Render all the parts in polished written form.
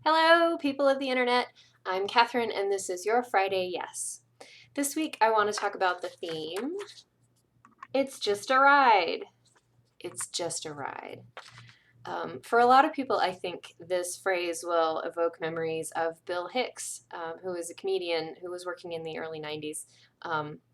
Hello, people of the internet. I'm Catherine, and this is your Friday Yes. This week, I want to talk about the theme It's Just a Ride. It's just a ride. For a lot of people, I think this phrase will evoke memories of Bill Hicks, who is a comedian who was working in the early 90s.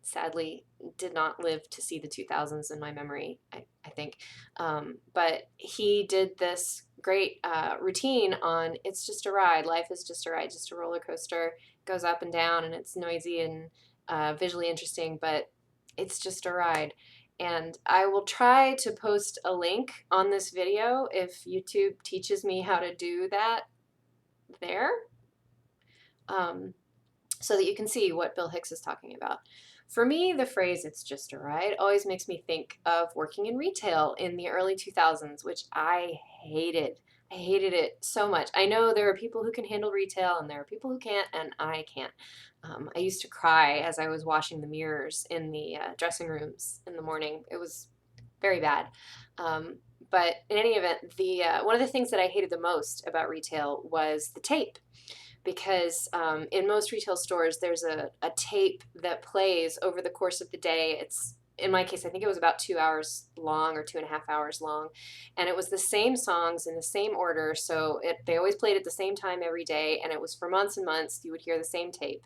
Sadly, did not live to see the 2000s in my memory, I think. But he did this great routine on it's just a ride. Life is just a ride, just a roller coaster. It goes up and down, and it's noisy and visually interesting, but it's just a ride. And I will try to post a link on this video if YouTube teaches me how to do that there, um, so that you can see what Bill Hicks is talking about. For me, the phrase "it's just a ride" always makes me think of working in retail in the early 2000s, which I hated. I hated it so much. I know there are people who can handle retail and there are people who can't, and I can't. I used to cry as I was washing the mirrors in the dressing rooms in the morning. It was very bad. Um, but in any event, the one of the things that I hated the most about retail was the tape, because in most retail stores there's a tape that plays over the course of the day. It's, in my case, I think it was about 2 hours long or 2.5 hours long, and it was the same songs in the same order, so they always played at the same time every day, and it was for months and months you would hear the same tape.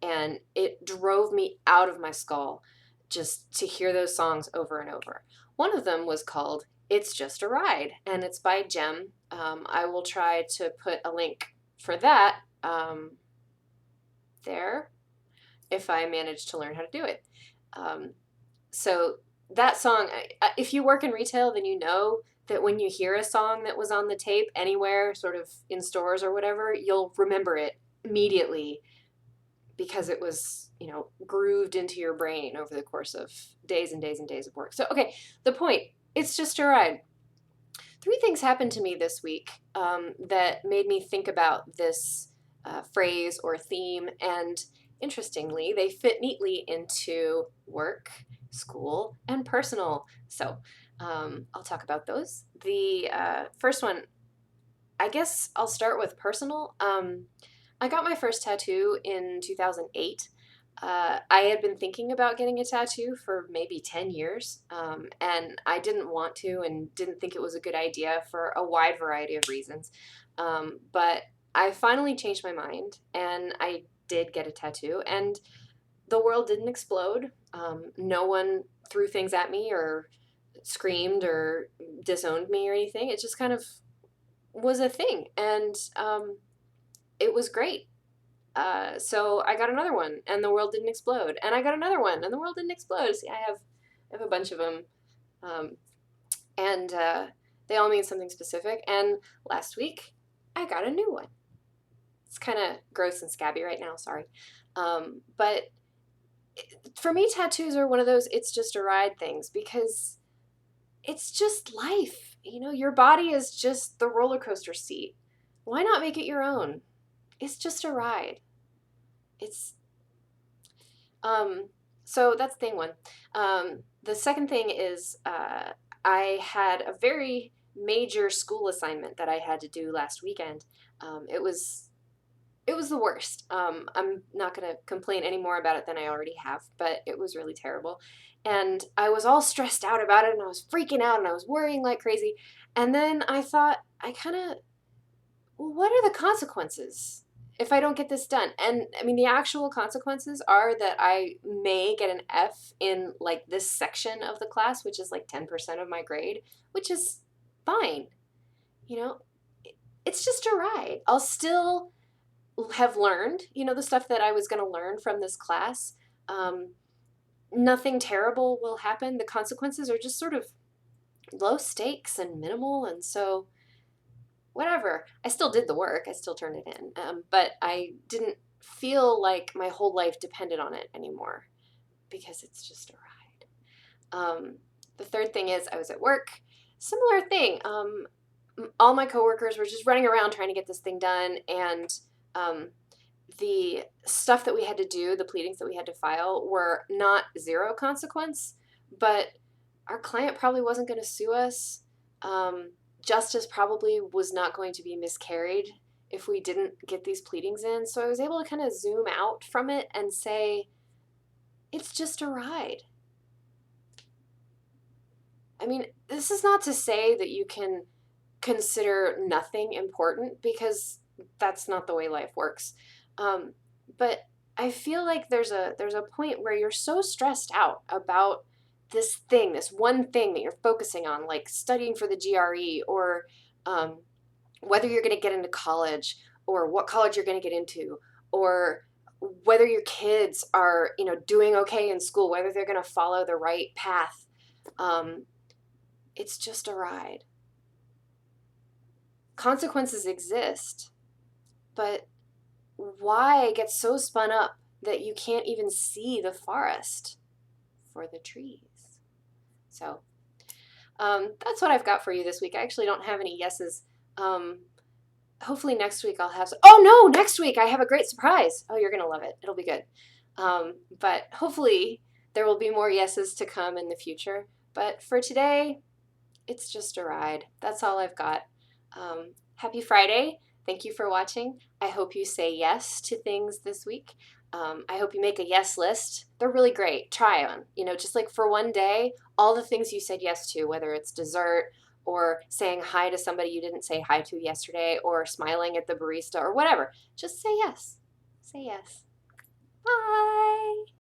And it drove me out of my skull just to hear those songs over and over. One of them was called It's Just a Ride, and it's by Jem. I will try to put a link for that there if I manage to learn how to do it. Um, so that song, if you work in retail, then you know that when you hear a song that was on the tape anywhere, sort of in stores or whatever, you'll remember it immediately because it was, grooved into your brain over the course of days and days and days of work. So, okay, the point, it's just a ride. Three things happened to me this week that made me think about this phrase or theme, and interestingly, they fit neatly into work, school, and personal. So I'll talk about those. The first one, I guess I'll start with personal. I got my first tattoo in 2008. I had been thinking about getting a tattoo for maybe 10 years, and I didn't want to and didn't think it was a good idea for a wide variety of reasons. But I finally changed my mind and I did get a tattoo, and the world didn't explode. No one threw things at me or screamed or disowned me or anything. It just kind of was a thing, and it was great. So I got another one, and the world didn't explode. And I got another one, and the world didn't explode. See, I have a bunch of them, um, and they all mean something specific. And last week, I got a new one. It's kind of gross and scabby right now. Sorry, but for me, tattoos are one of those "it's just a ride" things, because it's just life. Your body is just the roller coaster seat. Why not make it your own? It's just a ride. It's so that's thing one. The second thing is I had a very major school assignment that I had to do last weekend. It was the worst. I'm not going to complain any more about it than I already have, but it was really terrible. And I was all stressed out about it, and I was freaking out, and I was worrying like crazy. And then I thought, well, what are the consequences if I don't get this done? And I mean, the actual consequences are that I may get an F in like this section of the class, which is like 10% of my grade, which is fine. You know, it's just a ride. I'll still have learned, the stuff that I was going to learn from this class. Um, Nothing terrible will happen. The consequences are just sort of low stakes and minimal. And so, whatever. I still did the work. I still turned it in. But I didn't feel like my whole life depended on it anymore because it's just a ride. The third thing is I was at work. Similar thing. All my coworkers were just running around trying to get this thing done, and the stuff that we had to do, the pleadings that we had to file, were not zero consequence, but our client probably wasn't going to sue us. Justice probably was not going to be miscarried. if we didn't get these pleadings in. So I was able to kind of zoom out from it and say, it's just a ride. I mean, this is not to say that you can consider nothing important, because that's not the way life works. But I feel like there's a point where you're so stressed out about this thing, this one thing that you're focusing on, like studying for the GRE, or um, whether you're going to get into college, or what college you're going to get into, or whether your kids are, doing okay in school, whether they're going to follow the right path. Um, it's just a ride. Consequences exist, but why get so spun up that you can't even see the forest for the trees? So that's what I've got for you this week. I actually don't have any yeses. Hopefully next week I'll have oh no, next week I have a great surprise. Oh, you're gonna love it. It'll be good. But hopefully there will be more yeses to come in the future. But for today, it's just a ride. That's all I've got. Happy Friday. Thank you for watching. I hope you say yes to things this week. I hope you make a yes list. They're really great. Try them. Just like for one day, all the things you said yes to, whether it's dessert or saying hi to somebody you didn't say hi to yesterday, or smiling at the barista, or whatever. Just say yes. Say yes. Bye.